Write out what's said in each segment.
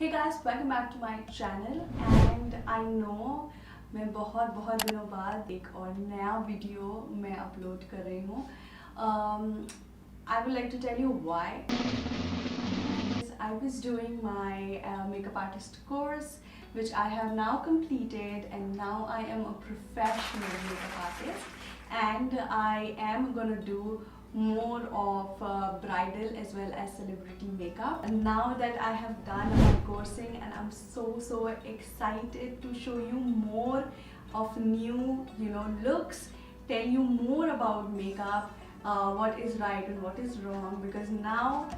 Hey guys, welcome back to my channel and I know मैं बहुत दिनों बाद एक और नया वीडियो मैं अपलोड कर रही हूँ. I would like to tell you why. I was doing my makeup artist course which I have now completed, and now I am a professional makeup artist and I am gonna do more of bridal as well as celebrity makeup. And now that I have done my coursing, and I'm so excited to show you more of new looks, tell you more about makeup, what is right and what is wrong, because now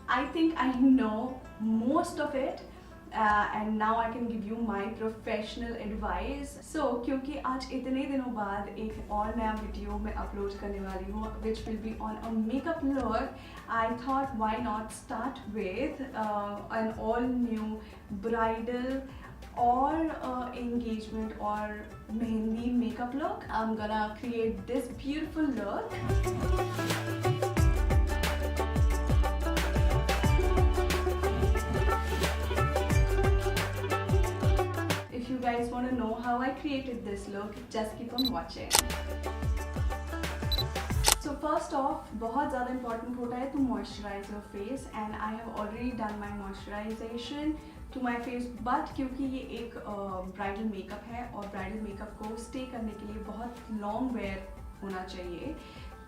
I think I know most of it. And now I can give you my professional advice. So क्योंकि आज इतने दिनों बाद एक और नया video मैं upload करने वाली हूँ which will be on a makeup look, I thought why not start with an all new bridal or engagement or mehendi makeup look. I'm gonna create this beautiful look. If you guys want to know how I created this look, just keep on watching. So first off, बहुत ज़्यादा important होता है to moisturize your face, and I have already done my moisturization to my face. But क्योंकि ये एक bridal makeup है और bridal makeup को stay करने के लिए बहुत long wear होना चाहिए,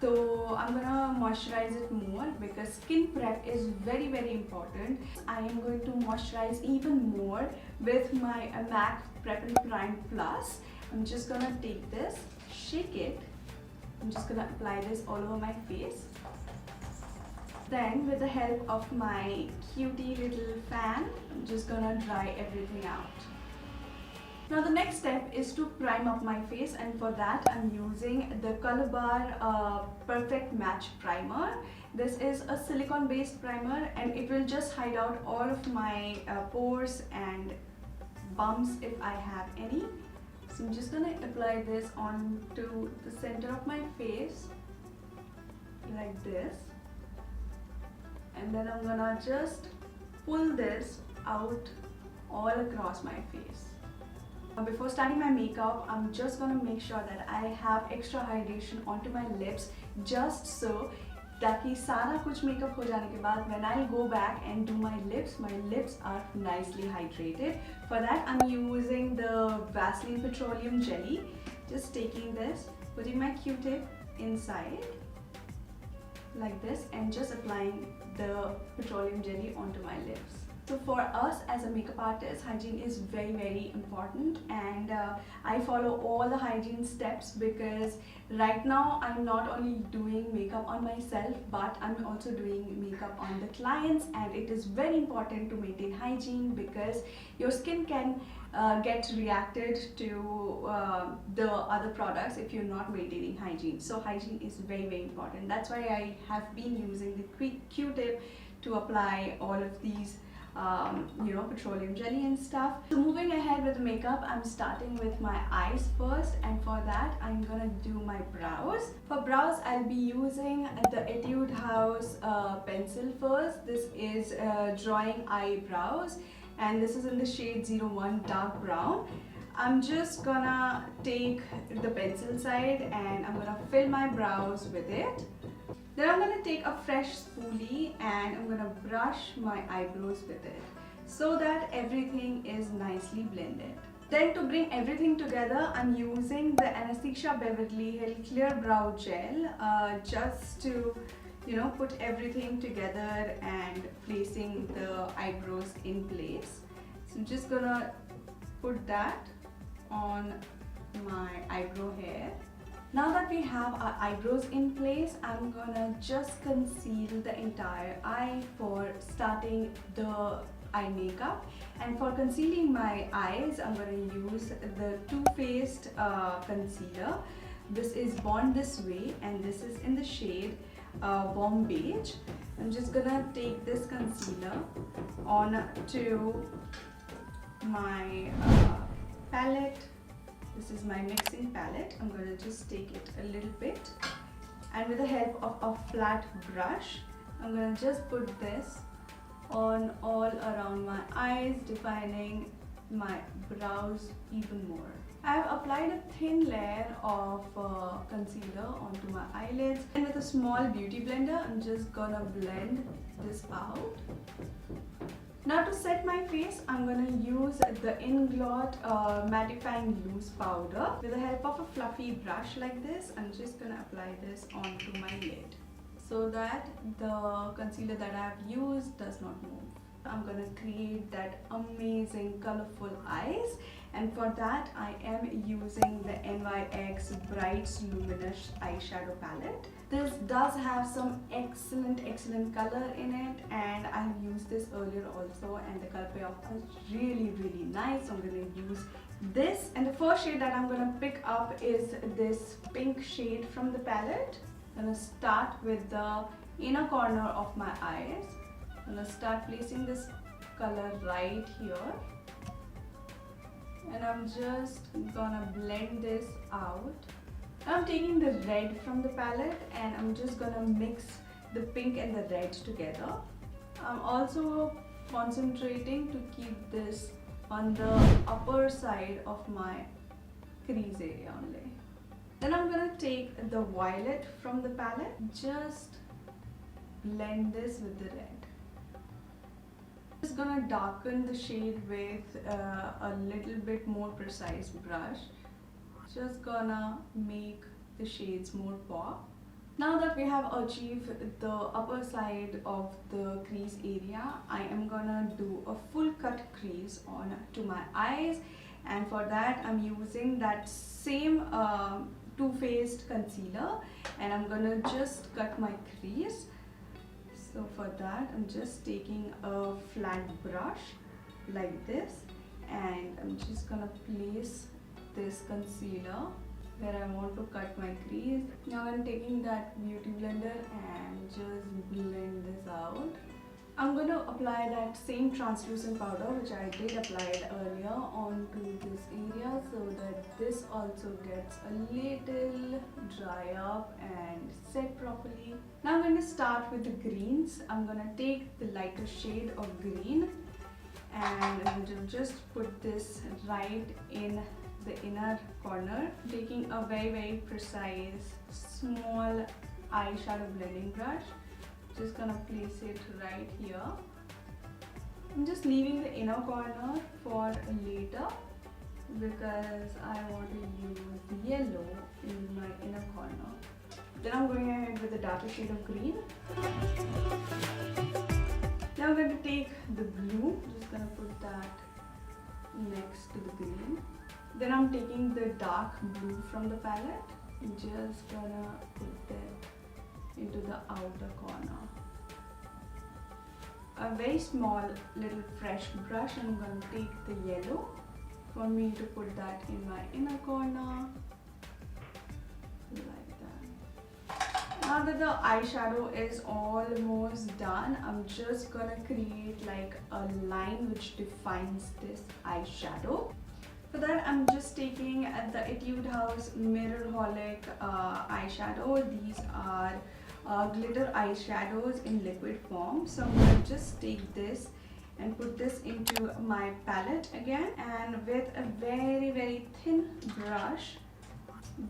so I'm gonna moisturize it more because skin prep is very important. I am going to moisturize even more with my MAC Prep and Prime Plus. I'm just gonna take this, shake it. I'm just gonna apply this all over my face. Then with the help of my cutie little fan, I'm just gonna dry everything out. Now the next step is to prime up my face, and for that I'm using the Color Bar Perfect Match Primer. This is a silicone based primer and it will just hide out all of my pores and bumps if I have any. So I'm just gonna apply this onto the center of my face like this, and then I'm gonna just pull this out all across my face. Before starting my makeup, I'm just gonna make sure that I have extra hydration onto my lips, just so ताकि सारा कुछ makeup हो जाने के बाद when I go back and do my lips are nicely hydrated. For that I'm using the Vaseline Petroleum Jelly. Just taking this, putting my Q-tip inside like this and just applying the petroleum jelly onto my lips. So for us as a makeup artist, hygiene is very important, and I follow all the hygiene steps because right now I'm not only doing makeup on myself but I'm also doing makeup on the clients, and it is very important to maintain hygiene because your skin can get reacted to the other products if you're not maintaining hygiene. So hygiene is very important. That's why I have been using the Q-tip to apply all of these petroleum jelly and stuff. So moving ahead with the makeup, I'm starting with my eyes first, and for that I'm gonna do my brows. For brows, I'll be using the Etude House pencil first. This is drawing eyebrows and this is in the shade 01 dark brown. I'm just gonna take the pencil side and I'm gonna fill my brows with it. Then I'm going to take a fresh spoolie and I'm going to brush my eyebrows with it so that everything is nicely blended. Then to bring everything together, I'm using the Anastasia Beverly Hills Clear Brow Gel just to put everything together and placing the eyebrows in place. So I'm just going to put that on my eyebrow hair. Now that we have our eyebrows in place, I'm gonna just conceal the entire eye for starting the eye makeup. And for concealing my eyes, I'm gonna use the Too Faced concealer. This is Born This Way and this is in the shade Warm Beige. I'm just gonna take this concealer onto my palette. This is my mixing palette. I'm going to just take it a little bit, and with the help of a flat brush, I'm going to just put this on all around my eyes, defining my brows even more. I have applied a thin layer of concealer onto my eyelids, and with a small beauty blender I'm just gonna blend this out. Now to set my face, I'm gonna use the Inglot mattifying loose powder. With the help of a fluffy brush like this, I'm just gonna apply this onto my lid so that the concealer that I have used does not move. I'm gonna create that amazing colorful eyes, and for that I am using the NYX Bright Luminous eyeshadow palette. This does have some excellent color in it, and I have used this earlier also, and the color payoff is really nice. So I'm gonna use this, and the first shade that I'm gonna pick up is this pink shade from the palette. I'm gonna start with the inner corner of my eyes. I'm gonna start placing this color right here, and I'm just gonna blend this out. Now I'm taking the red from the palette and I'm just gonna mix the pink and the red together. I'm also concentrating to keep this on the upper side of my crease area only. Then I'm gonna take the violet from the palette, just blend this with the red. Just gonna darken the shade with a little bit more precise brush. Just gonna make the shades more pop. Now that we have achieved the upper side of the crease area, I am gonna do a full cut crease on to my eyes, and for that I'm using that same Too Faced concealer, and I'm gonna just cut my crease. So for that I'm just taking a flat brush like this, and I'm just gonna place this concealer where I want to cut my crease. Now I'm taking that beauty blender and just blend this out. I'm going to apply that same translucent powder which I did apply earlier onto this area, so that this also gets a little dry up and set properly. Now I'm going to start with the greens. I'm going to take the lighter shade of green and I'm going to just put this right in the inner corner, taking a very precise small eyeshadow blending brush. Just gonna place it right here. I'm just leaving the inner corner for later because I want to use yellow in my inner corner. Then I'm going ahead with the darker shade of green. Now I'm going to take the blue, just gonna put that next to the green. Then I'm taking the dark blue from the palette, just gonna put that into the outer corner. A very small little fresh brush, I'm going to take the yellow for me to put that in my inner corner like that. Now that the eyeshadow is almost done, I'm just gonna create like a line which defines this eyeshadow. For that, I'm just taking the Etude House Mirrorholic eyeshadow. These are glitter eyeshadows in liquid form. So I'm going to just take this and put this into my palette again, and with a very thin brush,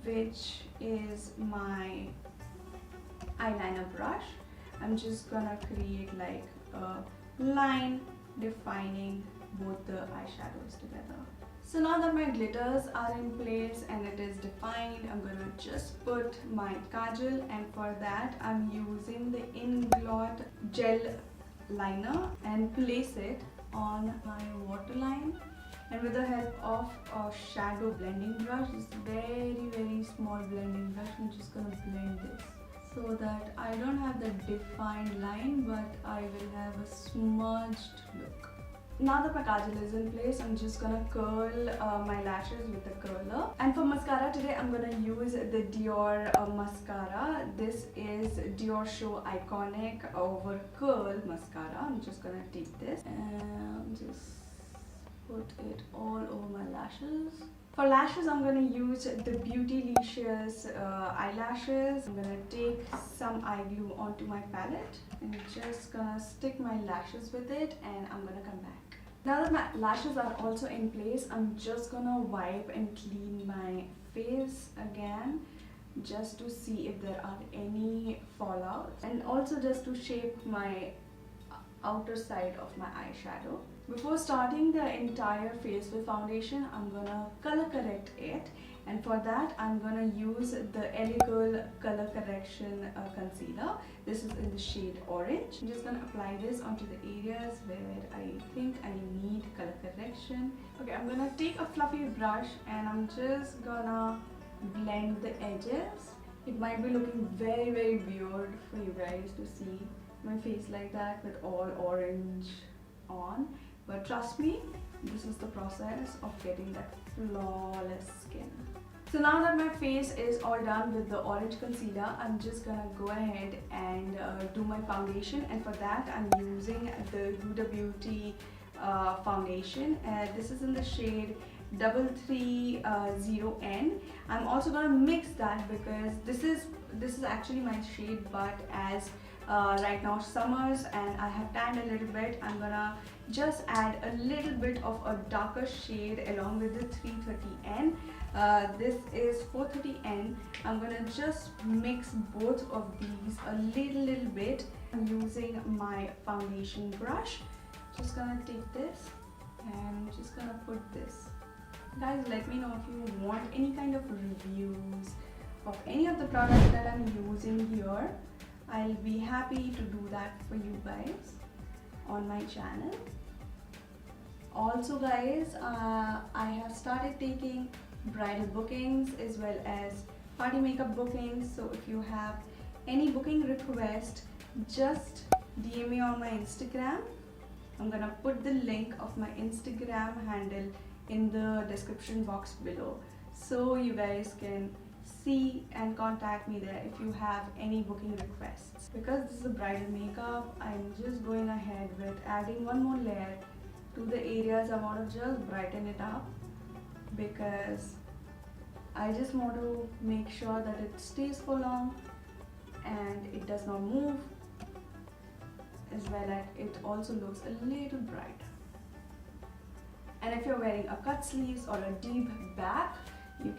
which is my eyeliner brush, I'm just gonna create like a line defining both the eyeshadows together. So now that my glitters are in place and it is defined, I'm going to just put my kajal, and for that I'm using the Inglot gel liner and place it on my waterline. And with the help of a shadow blending brush, this very small blending brush, I'm just going to blend this so that I don't have the defined line, but I will have a smudged look. Now that my kajal is in place, I'm just gonna curl my lashes with a curler. And for mascara today, I'm gonna use the Dior mascara. This is Dior Show Iconic Over Curl mascara. I'm just gonna take this and just put it all over my lashes. For lashes, I'm gonna use the Beautylicious eyelashes. I'm gonna take some eye glue onto my palette and just gonna stick my lashes with it, and I'm gonna come back. Now that my lashes are also in place, I'm just gonna wipe and clean my face again, just to see if there are any fallouts, and also just to shape my outer side of my eyeshadow. Before starting the entire face with foundation, I'm gonna color correct it, and for that I'm gonna use the Elegirl color correction concealer. This is in the shade orange. I'm just gonna apply this onto the areas where I think I need color correction. Okay, I'm gonna take a fluffy brush and I'm just gonna blend the edges. It might be looking very weird for you guys to see my face like that with all orange on, but trust me, this is the process of getting that flawless skin. So now that my face is all done with the orange concealer, I'm just gonna go ahead and do my foundation, and for that I'm using the Huda Beauty foundation. This is in the shade 330N. I'm also gonna mix that because this is actually my shade, but as right now summer's and I have tanned a little bit, I'm gonna just add a little bit of a darker shade along with the 330N. This is 430N. I'm gonna just mix both of these a little bit. I'm using my foundation brush. Just gonna take this and just gonna put this. Guys, let me know if you want any kind of reviews of any of the products that I'm using here. I'll be happy to do that for you guys on my channel. Also guys, I have started taking bridal bookings as well as party makeup bookings. So if you have any booking request, just DM me on my Instagram. I'm gonna put the link of my Instagram handle in the description box below, so you guys can see and contact me there if you have any booking requests. Because this is a bridal makeup, I'm just going ahead with adding one more layer to the areas I want to just brighten it up, because I just want to make sure that it stays for long and it does not move, as well as it also looks a little bright. And if you're wearing a cut sleeves or a deep back, you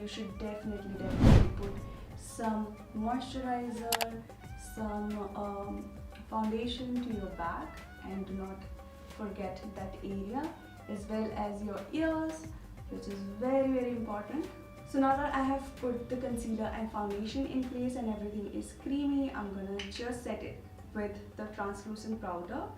should definitely put some moisturizer, some foundation to your back, and do not forget that area, as well as your ears, which is very important. So now that I have put the concealer and foundation in place and everything is creamy, I'm gonna just set it with the translucent powder.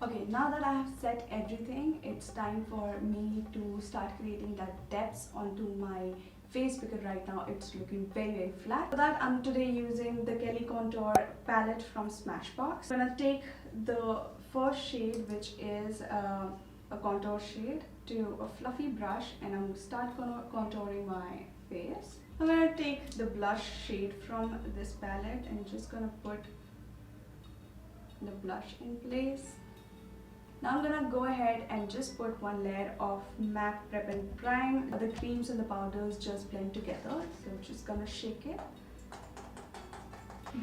Okay, now that I have set everything, it's time for me to start creating that depth onto my face, because right now it's looking very flat. For that, I'm today using the Cali contour palette from Smashbox. I'm gonna take the first shade, which is a contour shade, to a fluffy brush, and I'm gonna start contouring my face. I'm gonna take the blush shade from this palette and just gonna put the blush in place. Now I'm gonna go ahead and just put one layer of MAC Prep and Prime. The creams and the powders just blend together, so I'm just gonna shake it.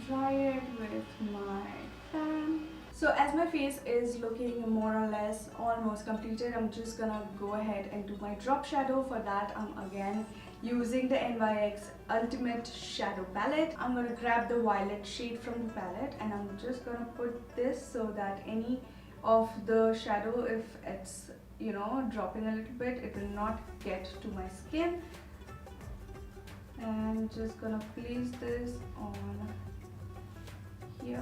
Dry it with my fan. So as my face is looking more or less almost completed, I'm just gonna go ahead and do my drop shadow. For that, I'm again using the NYX Ultimate Shadow Palette. I'm gonna grab the violet shade from the palette and I'm just gonna put this so that any of the shadow, if it's dropping a little bit, it will not get to my skin. And just gonna place this on here.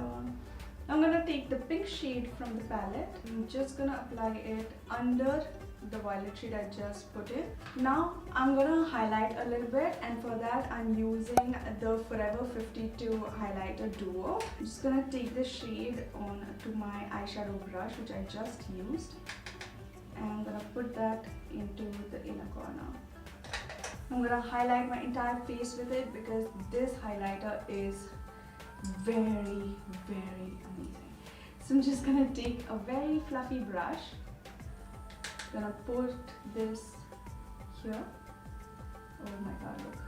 I'm gonna take the pink shade from the palette. I'm just gonna apply it under the violet shade I just put in. Now I'm gonna highlight a little bit, and for that I'm using the Forever 52 highlighter duo. I'm just gonna take the shade on to my eyeshadow brush, which I just used, and I'm gonna put that into the inner corner. I'm gonna highlight my entire face with it because this highlighter is very amazing. So I'm just gonna take a very fluffy brush Gonna put this here. Oh my god, look.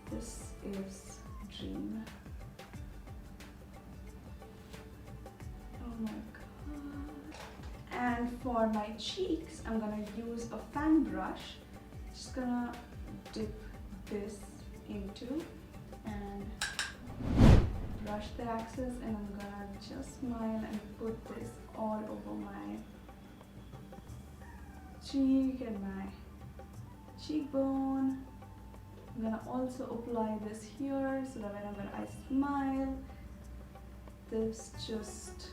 This is dream. Oh my god. And for my cheeks, I'm gonna use a fan brush. Just gonna dip this into and brush the axis, and I'm gonna just smile and put this all over my cheek and my cheekbone. I'm gonna also apply this here so that whenever I smile, this just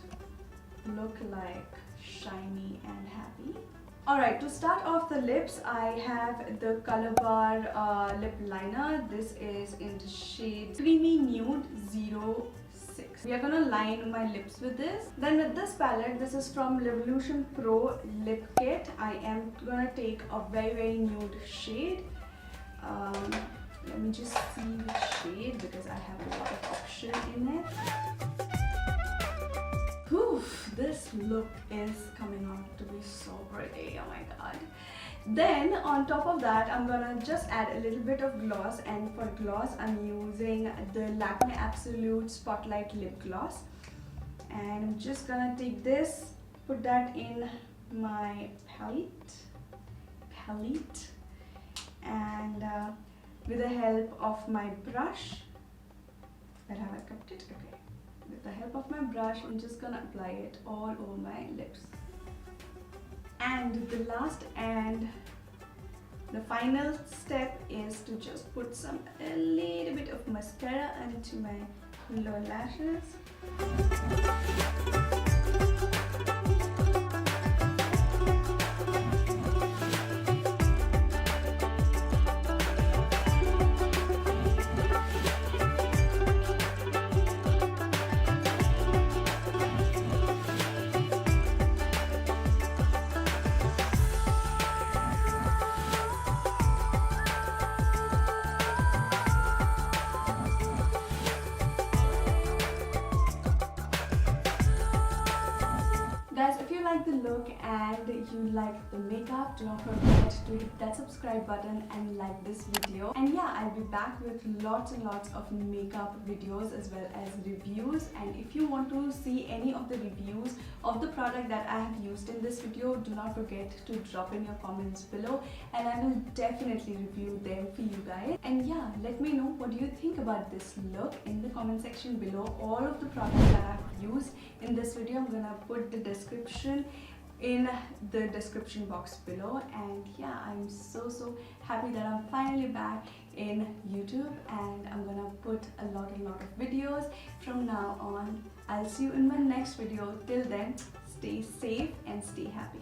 look like shiny and happy. Alright, to start off the lips, I have the Color Bar lip liner. This is in the shade Creamy Nude 06. We are gonna line my lips with this. Then with this palette, this is from Revolution Pro Lip Kit. I am gonna take a very nude shade. Let me just see which shade, because I have a lot of option in it. Whew, this look is coming out to be so pretty, oh my god. Then on top of that, I'm gonna just add a little bit of gloss, and for gloss I'm using the Lakme Absolute Spotlight Lip Gloss. And I'm just gonna take this, put that in my palette, and with the help of my brush, where have I kept it? Okay. With the help of my brush, I'm just gonna apply it all over my lips. And the last and the final step is to just put a little bit of mascara into my lower lashes. Guys, if you like the look and you like the makeup, do not forget to hit that subscribe button and like this video. And yeah, I'll be back with lots and lots of makeup videos as well as reviews. And if you want to see any of the reviews of the product that I have used in this video, do not forget to drop in your comments below, and I will definitely review them for you guys. And yeah, let me know what do you think about this look in the comment section below. All of the products that I've used in this video, I'm gonna put the description in the description box below. And yeah, I'm so happy that I'm finally back in YouTube, and I'm gonna put a lot of videos from now on. I'll see you in my next video. Till then, stay safe and stay happy.